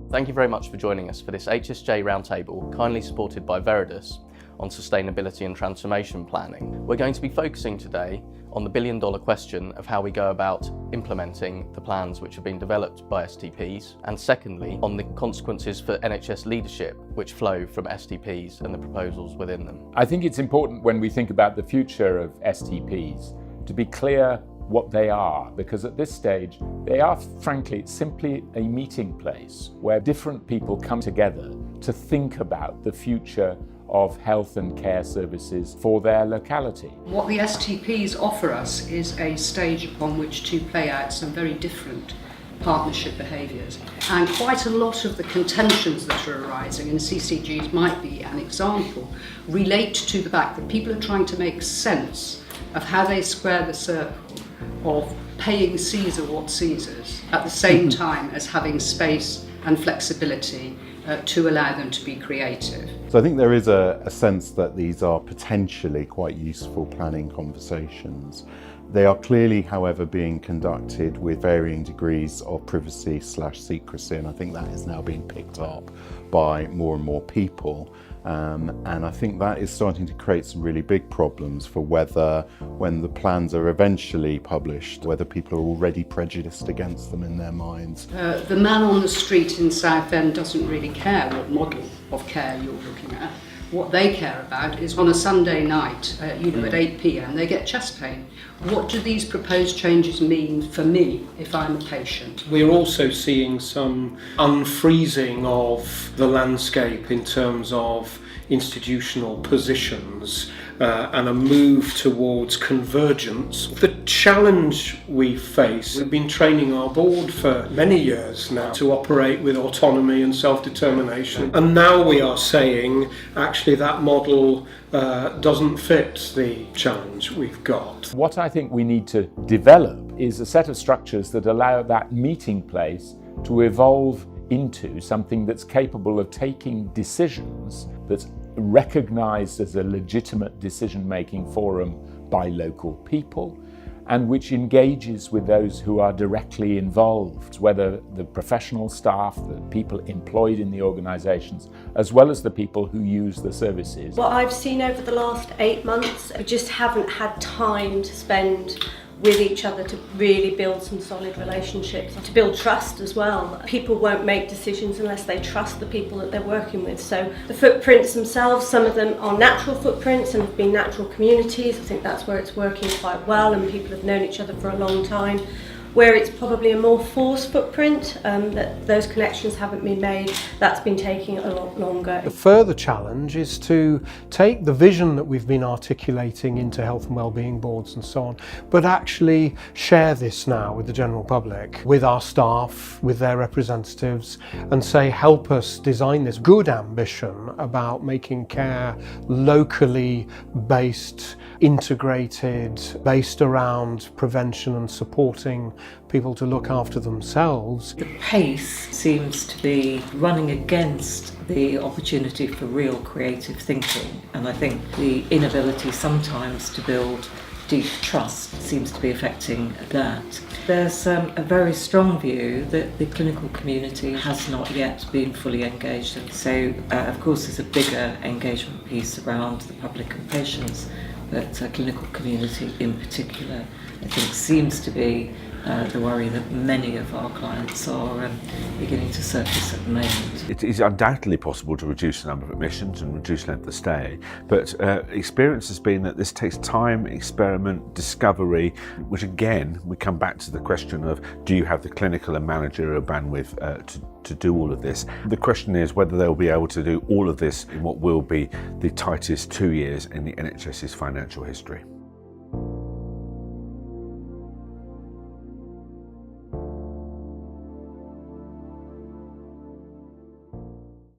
Thank you very much for joining us for this HSJ Roundtable, kindly supported by Veredus, on sustainability and transformation planning. We're going to be focusing today on the billion-dollar question of how we go about implementing the plans which have been developed by STPs, and secondly, on the consequences for NHS leadership which flow from STPs and the proposals within them. I think it's important when we think about the future of STPs to be clear what they are, because at this stage they are frankly simply a meeting place where different people come together to think about the future of health and care services for their locality. What the STPs offer us is a stage upon which to play out some very different partnership behaviours. And quite a lot of the contentions that are arising, and CCGs might be an example, relate to the fact that people are trying to make sense of how they square the circle of paying Caesar what Caesar's at the same time as having space and flexibility to allow them to be creative. So I think there is a sense that these are potentially quite useful planning conversations. They are clearly, however, being conducted with varying degrees of privacy/secrecy, and I think that is now being picked up by more and more people. And I think that is starting to create some really big problems for whether, when the plans are eventually published, whether people are already prejudiced against them in their minds. The man on the street in Southend doesn't really care what model of care you're looking at. What they care about is on a Sunday night, at 8 p.m, they get chest pain. What do these proposed changes mean for me if I'm a patient? We're also seeing some unfreezing of the landscape in terms of institutional positions and a move towards convergence. The challenge we face, we've been training our board for many years now to operate with autonomy and self-determination, and now we are saying actually that model doesn't fit the challenge we've got. What I think we need to develop is a set of structures that allow that meeting place to evolve into something that's capable of taking decisions that's recognised as a legitimate decision-making forum by local people, and which engages with those who are directly involved, whether the professional staff, the people employed in the organisations, as well as the people who use the services. What I've seen over the last 8 months, I just haven't had time to spend with each other to really build some solid relationships, to build trust as well. People won't make decisions unless they trust the people that they're working with. So the footprints themselves, some of them are natural footprints and have been natural communities. I think that's where it's working quite well and people have known each other for a long time. Where it's probably a more forced footprint, that those connections haven't been made, that's been taking a lot longer. The further challenge is to take the vision that we've been articulating into health and wellbeing boards and so on, but actually share this now with the general public, with our staff, with their representatives, and say, help us design this good ambition about making care locally based, integrated, based around prevention and supporting people to look after themselves. The pace seems to be running against the opportunity for real creative thinking, and I think the inability sometimes to build deep trust seems to be affecting that. There's a very strong view that the clinical community has not yet been fully engaged in. So of course there's a bigger engagement piece around the public and patients, but clinical community in particular I think seems to be the worry that many of our clients are beginning to surface at the moment. It is undoubtedly possible to reduce the number of admissions and reduce length of stay, but experience has been that this takes time, experiment, discovery, which again, we come back to the question of, do you have the clinical and managerial bandwidth to do all of this? The question is whether they'll be able to do all of this in what will be the tightest 2 years in the NHS's financial history.